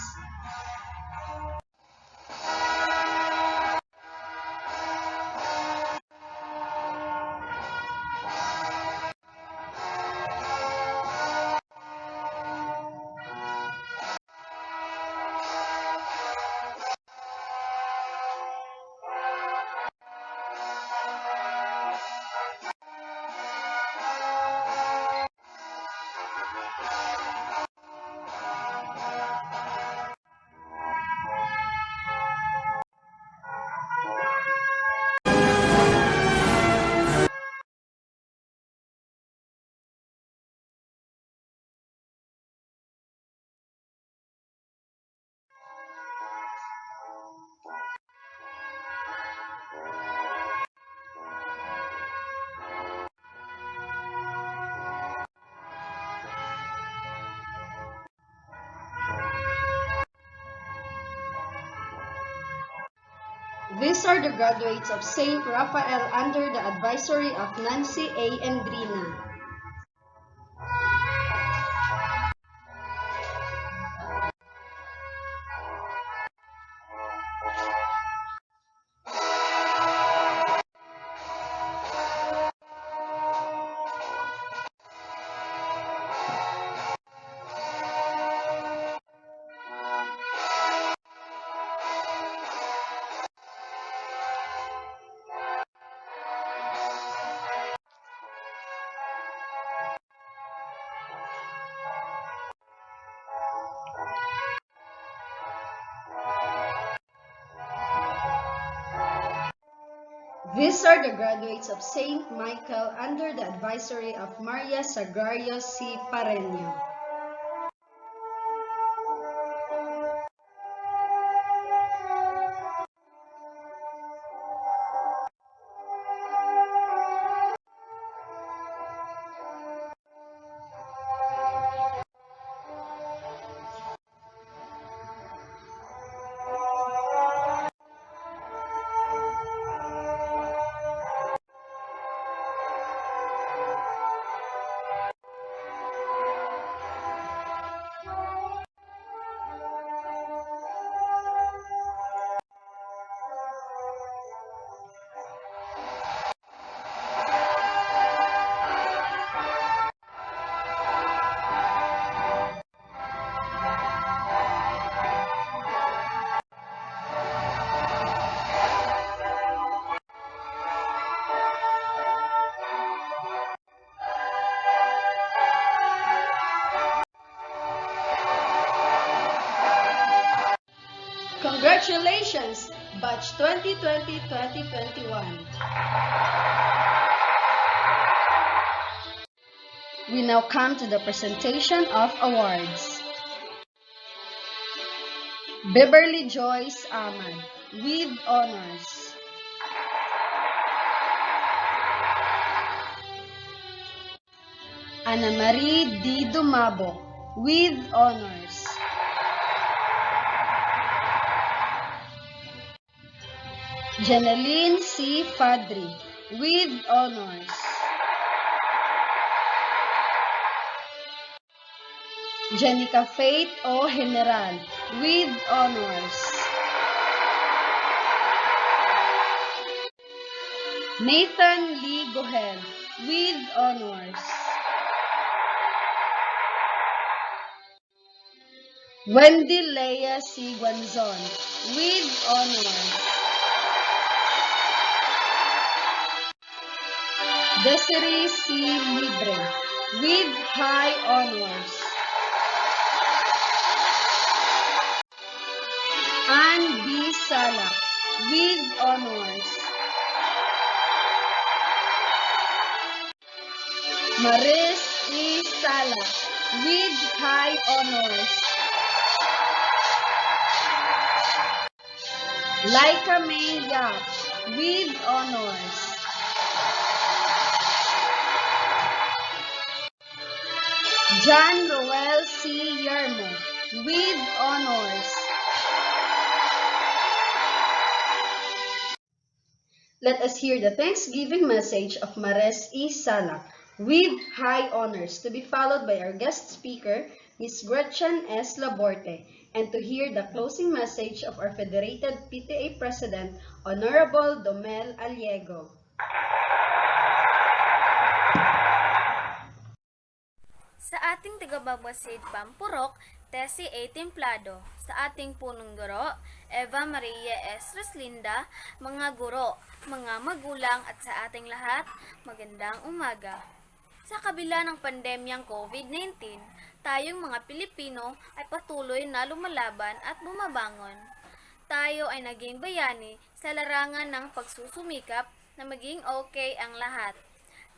These are the graduates of St. Raphael under the advisory of Nancy A. and Drina. These are the graduates of St. Michael under the advisory of Maria Sagrario C. Pareño. Congratulations, Batch 2020-2021. We now come to the presentation of awards. Beverly Joyce Ahmad, with honors. Ana Marie D. Dumabo, with honors. Janeline C. Fadri, with honors. Jenica Faith O. General, with honors. Nathan Lee Gohel, with honors. Wendy Leia C. Guanzon, with honors. Desiree C. Libre, with high honors. Ann B. Salak, with honors. Maris E. Salak, with high honors. Laika May Yap, with honors. John Roel C. Yermo, with honors. Let us hear the Thanksgiving message of Mares E. Salak, with high honors, to be followed by our guest speaker, Ms. Gretchen S. Laborte, and to hear the closing message of our Federated PTA President, Honorable Domel Aliego. Sa ating tagababasid Pampurok, Tessie A. Templado, sa ating punong guro, Eva Maria S. Roslinda, mga guro, mga magulang at sa ating lahat, magandang umaga. Sa kabila ng pandemyang COVID-19, tayong mga Pilipino ay patuloy na lumalaban at bumabangon. Tayo ay naging bayani sa larangan ng pagsusumikap na maging okay ang lahat.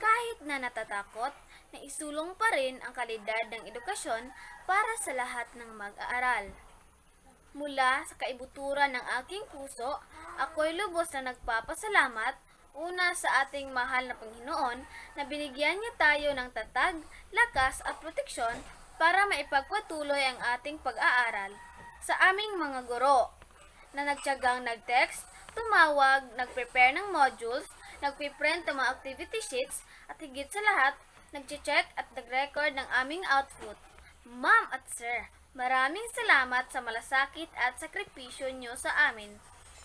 Kahit na natatakot, naisulong pa rin ang kalidad ng edukasyon para sa lahat ng mag-aaral. Mula sa kaibuturan ng aking puso, ako'y lubos na nagpapasalamat una sa ating mahal na Panginoon na binigyan niya tayo ng tatag, lakas at proteksyon para maipagpatuloy ang ating pag-aaral. Sa aming mga guro na nagtiyagang nag-text, tumawag, nag-prepare ng modules, nagpiprint ng mga activity sheets, at higit sa lahat, nag-check at nag-record ng aming output. Ma'am at sir, maraming salamat sa malasakit at sakripisyo nyo sa amin,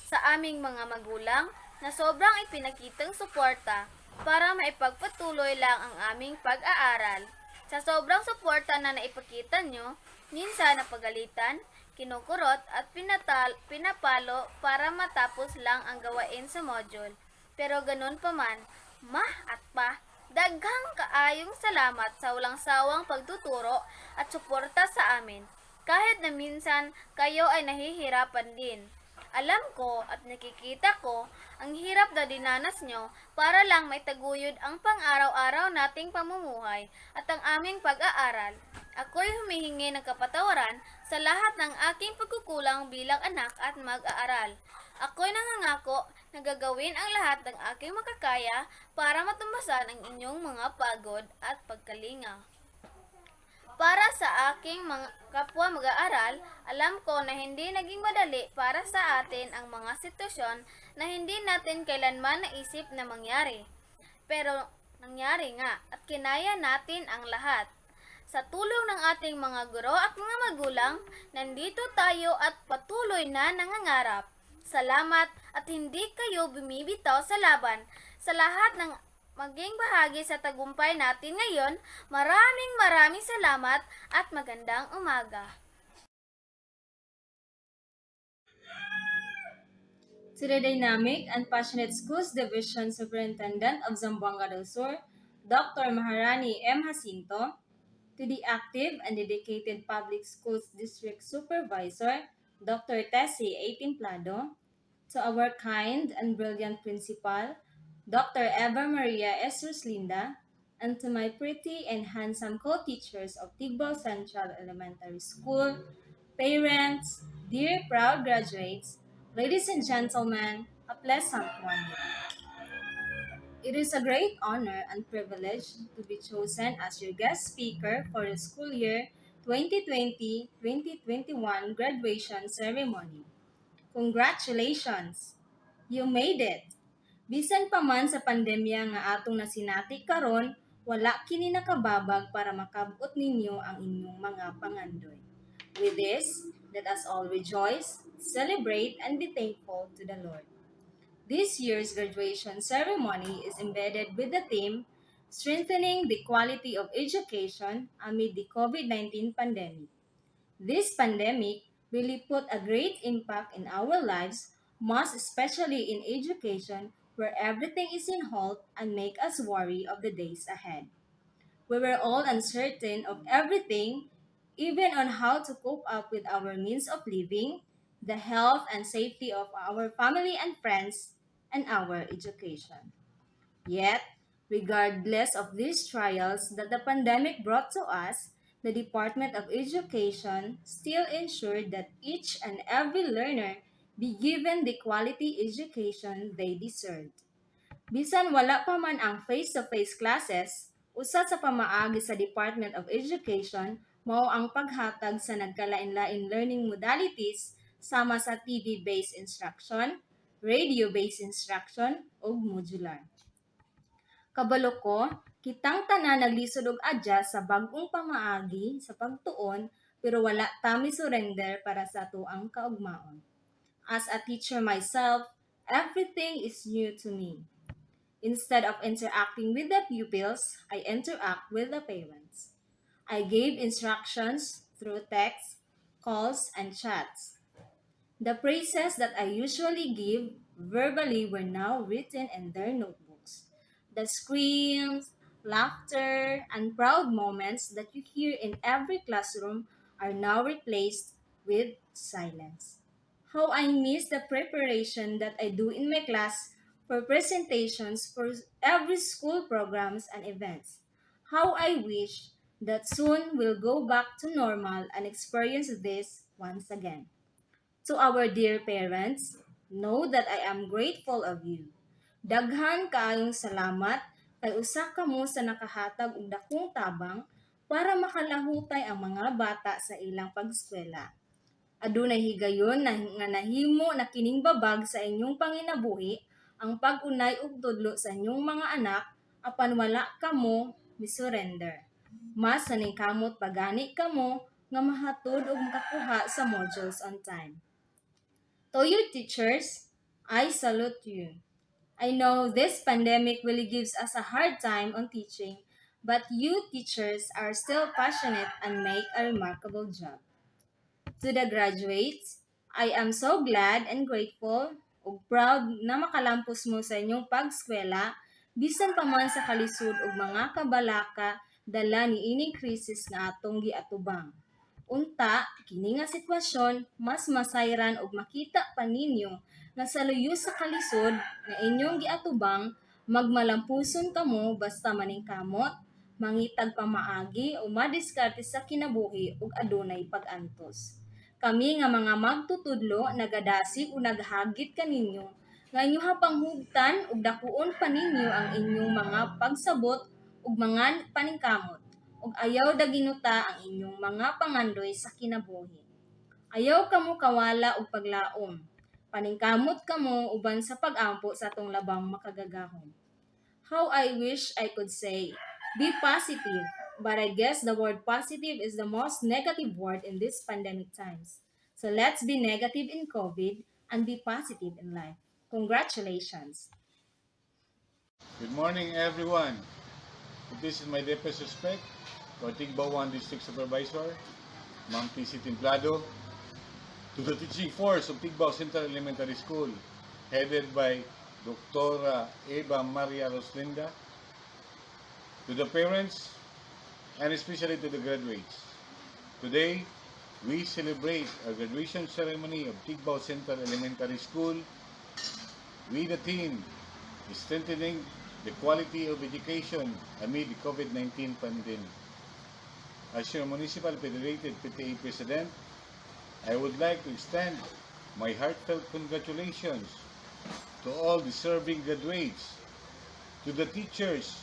sa aming mga magulang na sobrang ipinakitang suporta para maipagpatuloy lang ang aming pag-aaral. Sa sobrang suporta na naipakita nyo, minsan napagalitan, kinukurot at pinapalo para matapos lang ang gawain sa module. Pero ganun pa man, ma at pa, daghang kaayong salamat sa walang sawang pagtuturo at suporta sa amin. Kahit na minsan kayo ay nahihirapan din. Alam ko at nakikita ko ang hirap na dinanas nyo para lang may taguyod ang pang-araw-araw nating pamumuhay at ang aming pag-aaral. Ako'y humihingi ng kapatawaran sa lahat ng aking pagkukulang bilang anak at mag-aaral. Ako'y nangangako na gagawin ang lahat ng aking makakaya para matumbasan ang inyong mga pagod at pagkalinga. Para sa aking mga kapwa mag-aaral, alam ko na hindi naging madali para sa atin ang mga sitwasyon na hindi natin kailanman naisip na mangyari. Pero nangyari nga at kinaya natin ang lahat. Sa tulong ng ating mga guro at mga magulang, nandito tayo at patuloy na nangangarap. Salamat at hindi kayo bumibitaw sa laban. Sa lahat ng maging bahagi sa tagumpay natin ngayon, maraming salamat at magandang umaga. To the Dynamic and Passionate Schools Division Superintendent of Zamboanga del Sur, Dr. Maharani M. Jacinto, to the active and dedicated Public Schools District Supervisor, Dr. Tessie A. Timplado, to our kind and brilliant principal, Dr. Eva Maria S. Ruslinda, and to my pretty and handsome co-teachers of Tigbao Central Elementary School, parents, dear proud graduates, ladies and gentlemen, a pleasant morning. It is a great honor and privilege to be chosen as your guest speaker for the school year 2020-2021 graduation ceremony. Congratulations! You made it! Bisan pa man sa pandemya nga atong nasinati karon, wala kini nakababag para makabot ninyo ang inyong mga pangandoy. With this, let us all rejoice, celebrate, and be thankful to the Lord. This year's graduation ceremony is embedded with the theme Strengthening the Quality of Education Amid the COVID-19 Pandemic. This pandemic really put a great impact in our lives, most especially in education, where everything is in halt and make us worry of the days ahead. We were all uncertain of everything, even on how to cope up with our means of living, the health and safety of our family and friends, and our education. Yet, regardless of these trials that the pandemic brought to us, the Department of Education still ensured that each and every learner be given the quality education they deserved. Bisan wala pa man ang face-to-face classes, usa sa pamaagi sa Department of Education mao ang paghatag sa nagkalain-lain learning modalities sama sa TV-based instruction, radio-based instruction, ug modular. Kabalo ko, kitang tanan naglisod og adjust sa bag-ong pamaagi sa pagtuon pero wala tami surrender para sa tuang kaugmaon. As a teacher myself, everything is new to me. Instead of interacting with the pupils, I interact with the parents. I gave instructions through text, calls, and chats. The praises that I usually give verbally were now written in their notebooks. The screams, laughter, and proud moments that you hear in every classroom are now replaced with silence. How I miss the preparation that I do in my class for presentations for every school programs and events. How I wish that soon we'll go back to normal and experience this once again. To our dear parents, know that I am grateful of you. Daghan kaayong salamat kay usa kamo sa nakahatag og dakong tabang para makalahutay ang mga bata sa ilang pag-eskwela. Adunay higayon nga nahimo na kining babag sa inyong panginabuhi ang pag-unay ug tudlo sa inyong mga anak apan wala kamo misurrender. Mas naningkamot pagani kamo nga mahatod ug makakuha sa modules on time. To you teachers, I salute you. I know this pandemic really gives us a hard time on teaching, but you teachers are still passionate and make a remarkable job. To the graduates, I am so glad and grateful ug proud na makalampos mo sa inyong pagskwela bisan pa man sa kalisod ug mga kabalaka dala ni ining krisis nga atong giatubang. Unta, kini nga sitwasyon mas masayran ug makita pa ninyo nga sa luyo sa kalisod nga inyong giatubang magmalampuson kamo basta maningkamot, mangitag pamaagi o madiskarte sa kinabuhi ug adunay pag-antos. Kami nga mga magtutudlo nagadasig o naghagit kaninyo nga inyo panghugtan ug dakuon pa ninyo ang inyong mga pagsabot ug mga paningkamot ug ayaw daginuta ang inyong mga pangandoy sa kinabuhi. Ayaw kamo kawala og paglaom. Paningkamot kamo uban sa pag-ampo sa atong labang makagagahom. How I wish I could say, be positive, but I guess the word positive is the most negative word in these pandemic times. So let's be negative in COVID and be positive in life. Congratulations! Good morning, everyone. This is my deepest respect to our Tigbao 1 District Supervisor, Ma'am TC Templado, to the teaching force of Tigbao Central Elementary School, headed by Dr. Eva Maria Roslinda, to the parents, and especially to the graduates. Today, we celebrate our graduation ceremony of Tigbao Central Elementary School with the theme, strengthening the quality of education amid the COVID-19 pandemic. As your Municipal Federated PTA President, I would like to extend my heartfelt congratulations to all deserving graduates, to the teachers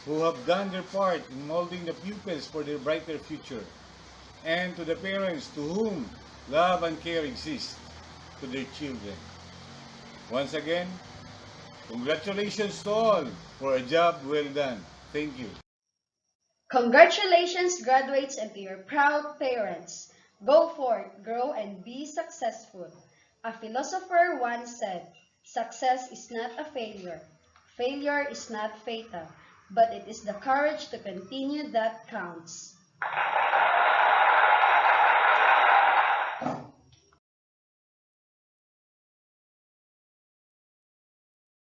who have done their part in molding the pupils for their brighter future, and to the parents to whom love and care exist to their children. Once again, congratulations to all for a job well done. Thank you. Congratulations, graduates, and to your proud parents. Go forth, grow, and be successful. A philosopher once said, "Success is not a failure. Failure is not fatal, but it is the courage to continue that counts."